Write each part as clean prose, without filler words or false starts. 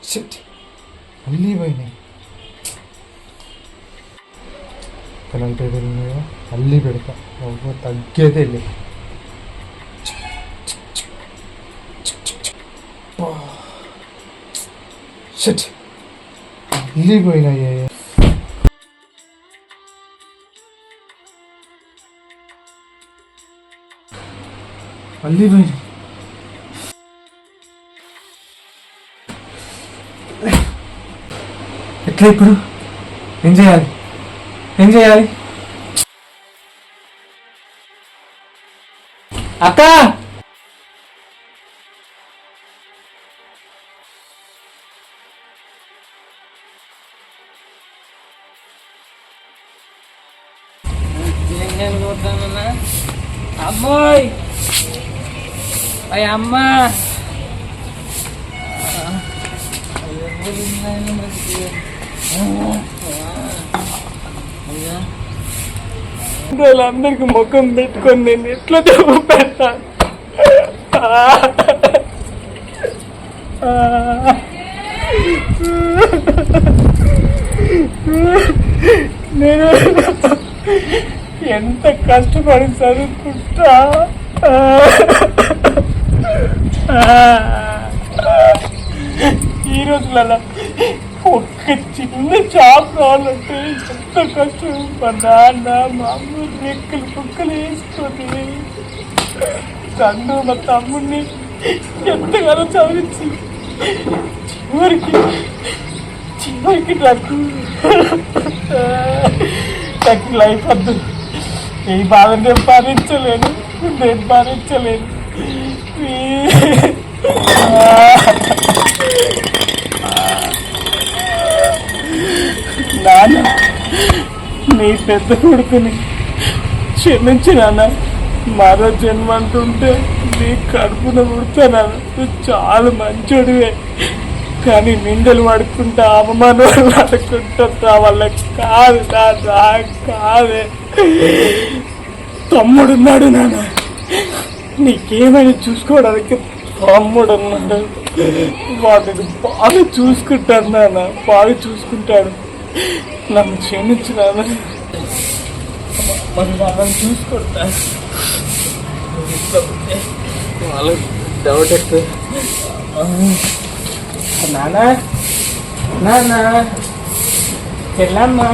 Shit అన్నీ పోయినాయి. Current ఏదైనా అల్లి పెడతా తగ్గేదే వెళ్ళి. షిట్ అల్లి పోయినాయి. అల్లి పోయినాయి. ఎట్లా ఇప్పుడు ఏం చేయాలి? అక్క అమ్మాయి అమ్మా వాళ్ళందరికి ముఖం పెట్టుకొని నేను ఎట్లా చెప్పు పెడతాను? నేను ఎంత కష్టపడి చదువుకుంటా ఈ రోజులలో ఒక్క చిన్న జాబ్ కావాలంటే ఎంత కష్టం. మా నాన్న మా అమ్మ రెక్కలు కుక్కలు వేసుకొని నన్ను మా తమ్ముడిని ఎంతగానో చదివించి చివరికి నాకు లైఫ్ వద్దు. ఈ బాధ నేను భరించలేను. నాన్న నీ పెద్ద కొడుకుని క్షమించి నాన్న. మరో జన్మ అంటుంటే నీ కడుపున పుడతాను. నువ్వు చాలా మంచోడివే, కానీ నిందలు పడుకుంటా అవమానాలు పడుకుంటా వాళ్ళకి కాదే. తమ్ముడున్నాడు నాన్న, నీకేమైనా చూసుకోవడానికి తమ్ముడున్నాడు. వాటిని బాగా చూసుకుంటాడు నాన్న, బాగా చూసుకుంటాడు. నన్ను క్షమించు నాన్న. మరి వాళ్ళని చూసుకుంటా. వాళ్ళకి డౌట్ ఎక్కువ. నాన్న చెల్లమ్మా,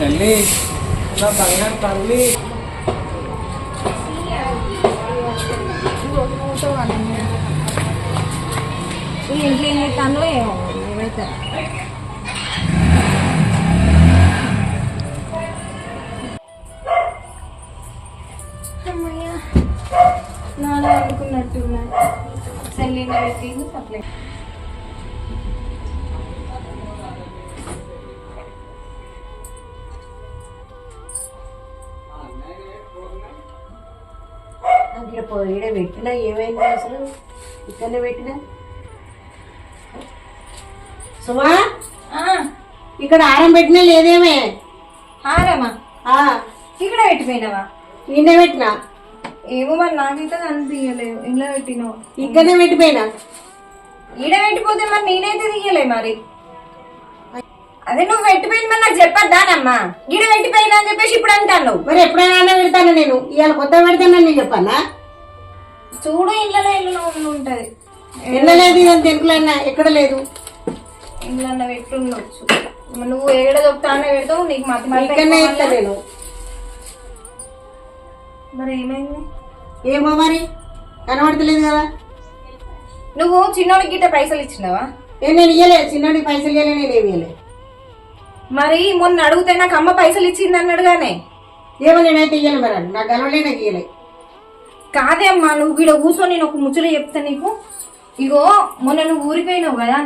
తల్లి నా బంగారు తల్లి. ఇంట్లో ఏం పెట్టాలో ఏమో ఏమైతే అమ్మయ్యా నాన్న అనుకున్నట్టున్నా. సెల్లిన పెట్టింది సప్లై. ఇక్కడ పెట్టినా ఏమైంది అసలు? ఇక్కడనే పెట్టినా సుమా, ఇక్కడ ఆరం పెట్టినా లేదేమే? ఆరమా ఇక్కడ పెట్టిపోయినావా? నిన్నే పెట్టినా. ఏమో మరి నాకైతే కనిపించలేదు. ఇంట్లో పెట్టినావు? ఇక్కడనే పెట్టిపోయినా. ఈడ పెట్టిపోతే మరి నేనైతే తీయలే. మరి అదే నువ్వు పెట్టిపోయింది మరి నాకు చెప్పద్దానమ్మా. ఈడ పెట్టిపోయినా అని చెప్పేసి ఇప్పుడు అంటాను. మరి ఎప్పుడైనా పెడతాను నేను. ఇవాళ కొత్త పెడతాను నేను చెప్పానా? చూడు ఇంట్లో ఇల్లు ఉంటది. వెళ్ళలేదు ఇదంతా తెలుగులన్నా ఎక్కడ లేదు. ఇంట్లో పెట్టుండొచ్చు. నువ్వు ఏడ దొక్కుతానే పెడతావు. నీకు ఇక్కడనే ఇస్తా నేను. మరి ఏమైంది? ఏమో మరి కనబడతలేదు కదా. నువ్వు చిన్నోడికి గిట్ట పైసలు ఇచ్చినావా? నేను ఇయ్యలేదు. చిన్నోడికి పైసలు ఇవ్వలే, నేను ఏమి ఇవ్వలేదు. మరి మొన్న అడిగితే నాకు అమ్మ పైసలు ఇచ్చింది అన్నాడుగానే. ఏమో నేనైతే ఇయ్యలే. మరి నాకు కనవలే, నాకు ఇయ్యలే. కాదే అమ్మా, నువ్వు వీడ కూర్చొని నేను ఒక ముచ్చట చెప్తా నీకు. ఇగో మొన్న నువ్వు ఊరిపోయినావు కదా,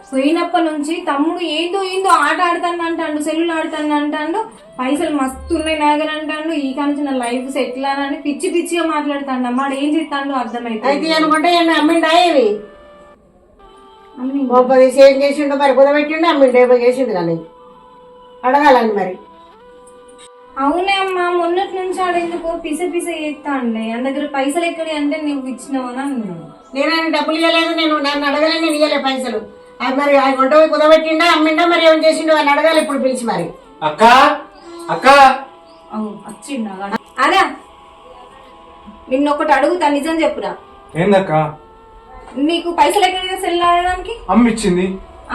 పోయినప్పటి నుంచి తమ్ముడు ఏందో ఆట ఆడతాను అంటాడు, సెల్లులు ఆడతాను అంటాడు, పైసలు మస్తు ఉన్నాయి నాగలు అంటాడు, ఈ కాంచి నా లైఫ్ సెటిల్ అని పిచ్చి పిచ్చిగా మాట్లాడుతాడు. అమ్మ ఏం చెప్తాడు అర్థమైతే అనుకుంటే అమ్మిండా ఏమి ఏం చేసిండు? మరి కుదబెట్టిండు, అమ్మిండు ఏమో చేసిండు కానీ అడగాలని మరి. అవునే అమ్మా, మొన్నటి నుంచి ఆడెందుకో పిస చేస్తా అండి. నా దగ్గర పైసలు ఎక్కడి అంటే నువ్వు ఇచ్చినావని అన్నాను. నేను ఆయన డబ్బులు ఇవ్వలేదు, నేను నన్ను అడగలేదు, నేను ఇవ్వలే పైసలు. అది మరి ఆ గుంట పోయి కుదబెట్టిండా అమ్మిండా మరి ఏం చేసిండో అని అడగాలి ఇప్పుడు పిలిచి మరి. అక్క అక్క వచ్చిండా అరా? నిన్నొకటి అడుగుతా, నిజం చెప్పురా. ఏందక్క? నీకు పైసలు ఎక్కడ సెల్ ఆడడానికి అమ్మ ఇచ్చింది.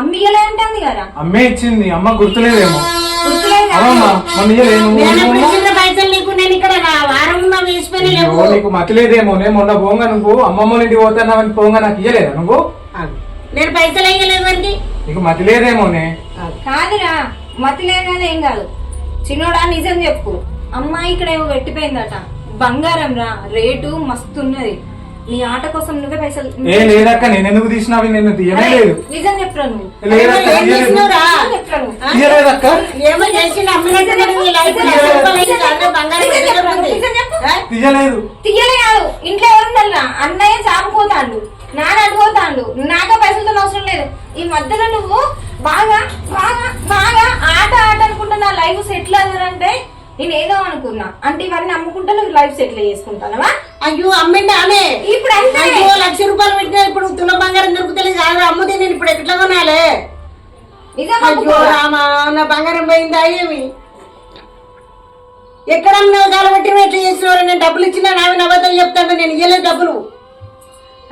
అమ్మ ఇయ్యలే అంటుంది కదా. అమ్మే ఇచ్చింది, అమ్మ గుర్తులేదేమో. గుర్తులేదు అమ్మా మొన్న ఇయ్యలేను. నేను ఎప్పుడు ఇచ్చిన పైసలు నీకు? నేను ఇక్కడ నా వారం ఉన్నా వేసిపోయి లేవు. నీకు మతిలేదేమో. మొన్న పోంగా నువ్వు అమ్మమ్మ ఇంటికి పోతానని పోంగా నాకు ఇయ్యలేదా నువ్వు? నేను పైసలు వేయలేదు వారికి. నీకు మతిలేదేమోనే. కాదురా, మతి లేదని ఏం కాదు. చిన్నోడా నిజం చెప్పు. అమ్మాయి ఇక్కడ ఏమో పెట్టిపోయిందట. బంగారం రా, రేటు మస్తున్నది. నీ ఆట కోసం నువ్వే పైసలు. ఏ లేదక్క, నేను ఎందుకు తీసినావి? నేను తీయనే లేదు. నిజం చెప్పురా నువ్వు. లేదక్క తీయలేదక్క. ఏమో చేసిండు అమ్మినట్టు తీయలేదు. తీయలే కాదు. ఇంట్లో ఎవరుండల్లా? అన్నయ్య చాపుకోతాండు, నాన్న అడుగుతాండు. నాకే పైసలతో అవసరం లేదు. ఈ మధ్యలో నువ్వు బాగా బాగా బాగా ఆట అనుకుంటా నా లైఫ్ సెటిల్ అవ్వాలంటే నేను ఏదో అనుకున్నా. అంటే ఇవన్నీ అమ్ముకుంటా నువ్వు లైఫ్ సెటిల్ చేసుకుంటానవా? అయ్యో అమ్మిండి ఆమె ఇప్పుడు అయ్యో ₹1,00,000 పెట్టినా ఇప్పుడు తుల బంగారం దొరుకుతలేదు. కాదు అమ్ముతే నేను ఇప్పుడు ఎట్లా కొనాలి? అయ్యో రామా, నా బంగారం పోయిందా ఏమి? ఎక్కడ అమ్మినావు? కాలబట్టి ఎట్లా చేసినవారు? నేను డబ్బులు ఇచ్చినా నావి అబద్ధాలు చెప్తాను. నేను ఇయ్యలేదు డబ్బులు.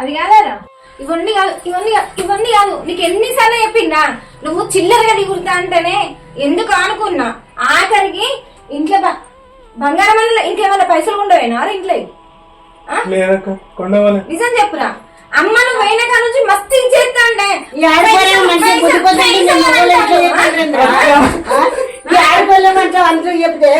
అది కాదారా, ఇవన్నీ కాదు, ఇవన్నీ కాదు. నీకు ఎన్నిసార్లు చెప్పిందా? నువ్వు చిల్లరగా దిగుతా అంటేనే ఎందుకు అనుకున్నా. ఆఖరికి ఇంట్లో బంగారం అని ఇంకేమైనా పైసలు ఉండవేనా ఇంట్లో? నిజం చెప్పురా. అమ్మ నువ్వు పోయిన కాడ నుంచి మస్తు ఇచ్చేస్తా అంటే చెప్తే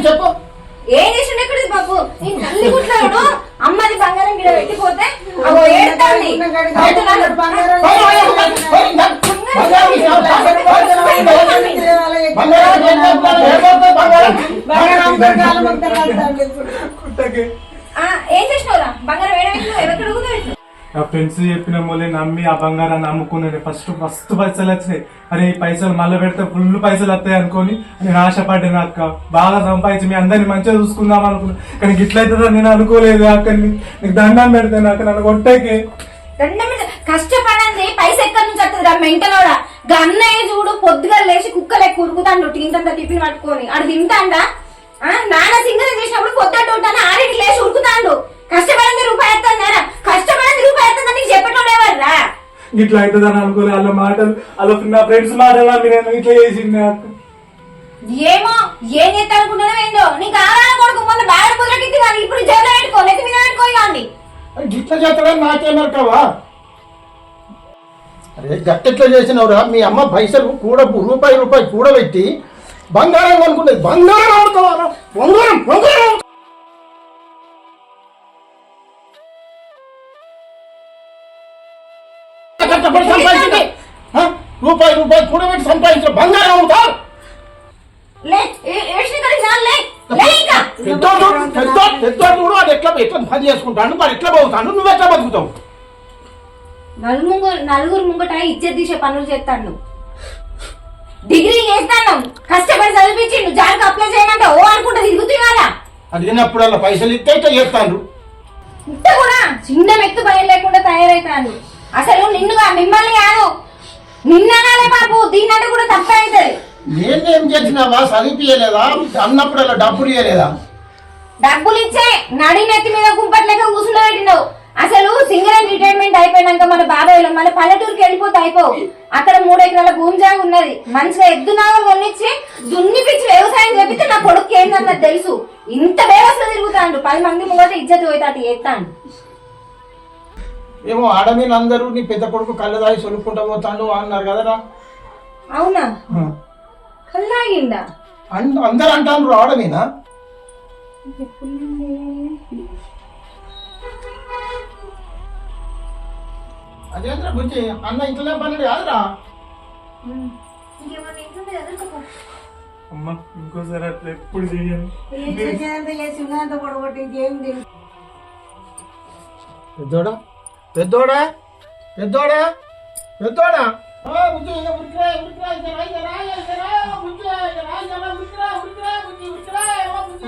చెప్పు. ఏం చేసిండు ఎక్కడిది బాబు? నేను తల్లి కుట్లాడు అమ్మది బంగారం గిడ పెట్టిపోతే అవో ఏడుతాంది. ఏం చేసినవురా? బంగారం ఎక్కడ కుదబెట్టు? నా ఫ్రెండ్స్ చెప్పిన మూలే నమ్మి ఆ బంగారాన్ని అమ్ముకున్నాను. ఫస్ట్ పైసలు వచ్చినాయి. అరే ఈ పైసలు మళ్ళీ పెడితే ఫుల్ పైసలు వస్తాయి అనుకోని నేను ఆశపడ్డాను అక్క. బాగా సంపాదించి మీ అందరినీ మంచిగా చూసుకుందాం అనుకున్నా. కానీ గిట్లయితే నేను అనుకోలేదు అక్కడిని. నీకు దండం పెడతాను అక్క, నన్ను కొట్టేకి. కష్టపడండి పైస ఎక్కడి నుంచి వస్తుంది రా మెంటలోడా? అన్నయ్య చూడు పొద్దుగా లేచి కుక్కలెక్క ఉరుకుతాడు టీంతంత టిఫిన్ పట్టుకొని. ఆడు తింటాడా? నాన్న సింగర్ చేసినప్పుడు పొద్దుంటాను ఆడికి లేచి ఉరుకుతాడు. కష్టపడింది రూపాయి ఎత్తారా? కష్టపడింది రూపాయి ఎత్తా నీకు చెప్పేటోడేవర్రా? ఇట్లా అవుతుందని అనుకోలేదు. వాళ్ళ మాటలు వాళ్ళ నా ఫ్రెండ్స్ మాటలు నేను ఇట్లా చేసింది అక్క. ఏమో ఏం చేస్తా అనుకుంటున్నావు ఏందో? నీకు ఆరాధన కొడుకు మొన్న బాగా కుదరకింది కానీ ఇప్పుడు జైల్లో పెట్టుకో, నెత్తి మీద పెట్టుకో. కానీ గిట్ల చేస్తాడని నాకేమరకావా? అరే గట్టెట్లా చేసినవరా? మీ అమ్మ పైసలు రూపాయి కూడా పెట్టి బంగారం కొనుక్కునేది. బంగారం ఆడుకోవాలా? బంగారం రూపాయి కూడా పెట్టి సంపాదించిన బంగారం అవుతా? పెద్దోడు అది ఎట్లా పని చేసుకుంటాను, మరి ఎట్లా పోతాను, నువ్వు ఎట్లా బతుకుతావు? నలుగురు ముంగట ఇజ్జత్ తీసే పనులు చేస్తాను. డిగ్రీ చేస్తాను, కష్టపడి చదివించిండు. జాబ్కి అప్లై చేయమంటే ఓ అనుకుంటా తిరుగుతున్నా. అడిగినప్పుడల్లా పైసలు ఇస్తే చేస్తాను. ఇంత కూడా చిన్న మెత్తు భయం లేకుండా తయారైతాను. అసలు మిమ్మల్ని కాదు నిన్ననాలే బాబు. దీన్నంటే కూడా తప్పే అవుతుంది. నేనేం చేసినావా? చదివియలేదా? అన్నప్పుడల్లా డబ్బులు ఇవ్వలేదా? డబ్బులు ఇచ్చే నడి నెత్తి మీద గుంపట్లేక కూర్చుండో పెట్టినావు. అసలు సింగరేణి రిటైర్మెంట్ అయిపోయినాక మన బాబాయ్లో మన పల్లెటూరుకి వెళ్ళిపోతే అయిపోవు. అక్కడ 3 ఎకరాల భూమి జాగా ఉన్నది. మంచిగా ఎద్దు నాగలు కొనిచ్చి దున్నిపించి వ్యవసాయం చేపిస్తే నా కొడుకు ఏందన్నది తెలుసు. ఇంత వ్యవస్థ తిరుగుతాడు. 10 మంది ముంగట ఇజ్జత్ పోతాడు చేస్తాడు. ఏమో ఆడమీలు అందరూ నీ పెద్ద కొడుకు కళ్ళు దాగి సొలుకుంటా పోతాను అన్నారు కదరా? అవునా? కల్లాగిందా? అందరు అంటాను ఆడమీనా? అదేంద్ర బుజ్జి అన్న ఇంట్లో పనులు కాదురా? అమ్మ ఇంకోసారి అట్లా ఎప్పుడు చేయను. ఏం చేసేదంత చేసి ఉన్నదంతా పొడగొట్టి ఇంకేం తెలియదు. పెద్దోడా పెద్దోడా పెద్దోడా పెద్దోడా బుజ్జి ఇక ఉరికిరా ఉరికిరా ఇక రా ఇక రా ఇక రా బుజ్జి ఇక రా ఇక రా ఉరికిరా ఉరికిరా బుజ్జి ఉరికిరా ఏమో బుజ్జి.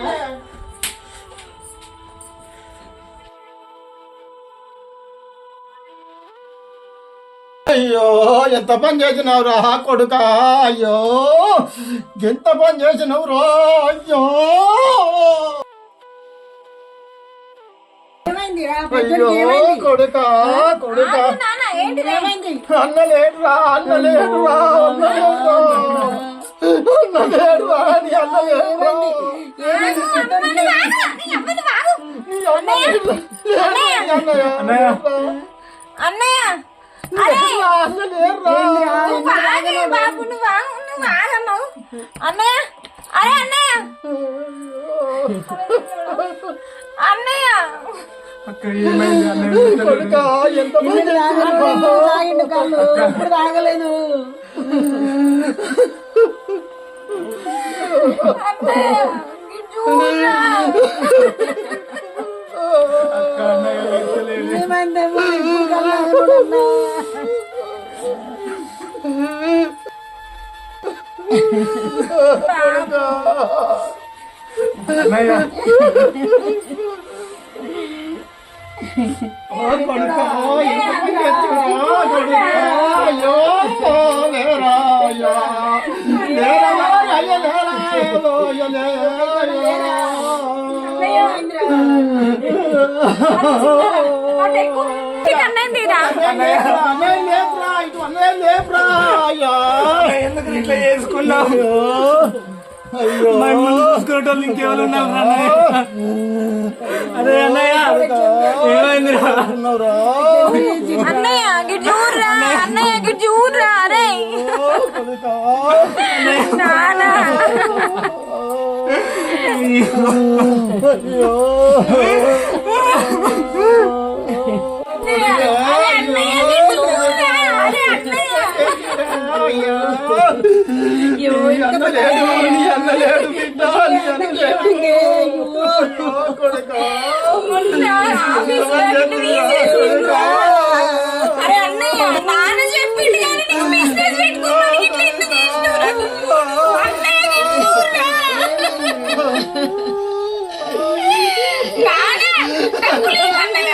అయ్యో ఎంత పని చేసినావురా కొడుకా, అయ్యో ఎంత పని చేసినావురా, అయ్యో ఏమైందిరా? అయ్యో పెద్దోడికి ఏమైంది? కొడుకా కొడుకా నాన్న ఏంటిది? ఏమైంది? అన్నలేడురా అన్నలేడురా అన్నలేడురా అన్నలేడురా నీ అన్నలేడురా అన్నయ్య బాబు నువ్వు ఆగన్నావు అన్నయ్య. అరే అన్నయ్య అన్నయ్య అక్క ఏమైంది అన్నయ్య? కొడుకా ఎంత పని ఇప్పుడు తాగిండు కళ్ళు, ఇప్పుడు తాగలేదు. అక్క అన్నయ్య వెళ్తలేదు. ఏమైందేమో ఇప్పుడు కళ్ళు తాగకుండా. అన్నయ్య కొడుకా ఎంత పని చేసినావురా కొడుకా, అయ్యో లేరా అయ్యా లేరా అయ్యో లేరా అయ్యో లేరా ఎందుకు ఇట్లా చేసుకున్నావు? చూసుకునేటోళ్ళు ఇంకెవరు ఉన్నారు అన్నయ్య? అదే అన్నయ్య ఏమైంది? అన్నయ్య గిట్ చూడరా అన్నయ్య గిట్ చూడరా. అరే నానా అరే అన్నయ్య నాన్న చెప్పిండు కానీ నీకు బిజినెస్ పెట్టుకోమని ఇట్లా ఎందుకు చేసినావురా? అన్నయ్య గిట్ చూడరా. నాన్న డబ్బులు ఇవ్వన్నయ్య.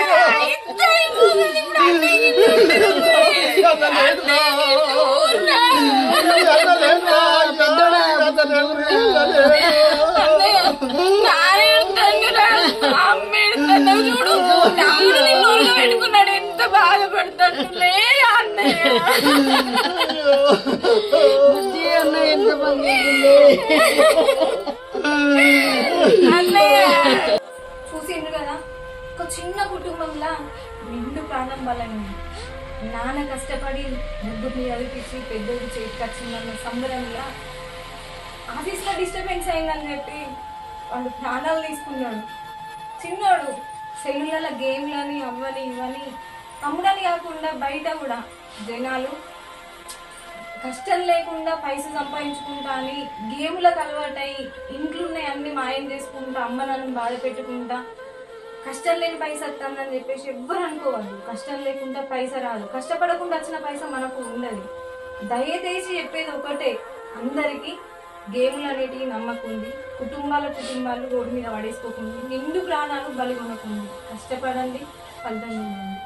ఎంత అయిపోతుంది ఇప్పుడు అన్నయ్య గిట్ చూడరా. చూడు తమ్ముడు నిన్ను పెట్టుకున్నాడు, ఎంత బాధపడతాడు. ఎంత పని అన్నయ్య చూసిండ్రు కదా, ఒక చిన్న కుటుంబంలా నిండు ప్రాణం బలని నాన్న కష్టపడి ముగ్గురిని చదివించి పెద్దోడు చేతికి వచ్చిందన్న సంబరంలా ఆఫీస్లో డిస్టర్బెన్స్ అయిందని చెప్పి వాళ్ళు ప్రాణాలు తీసుకున్నాడు. చిన్నోడు సెల్లుల గేమ్లని అవ్వని ఇవని తమ్ముడని కాకుండా బయట కూడా జనాలు కష్టం లేకుండా పైసలు సంపాదించుకుంటా అని గేములకు అలవాటై ఇంట్లో అన్ని మాయం చేసుకుంటా అమ్మ నన్ను బాధ పెట్టుకుంటా కష్టం లేని పైస వస్తుందని చెప్పేసి ఎవ్వరు అనుకోవద్దు. కష్టం లేకుండా పైస రాదు, కష్టపడకుండా వచ్చిన పైస మనకు ఉండదు. దయచేసి చెప్పేది ఒకటే, అందరికీ గేములు అనేటివి నమ్మకుంది, కుటుంబాలు రోడ్డు మీద పడేసుకోకుండా నిండు ప్రాణాలు బలి కొనకుంది. కష్టపడండి, ఫలితం పొందండి.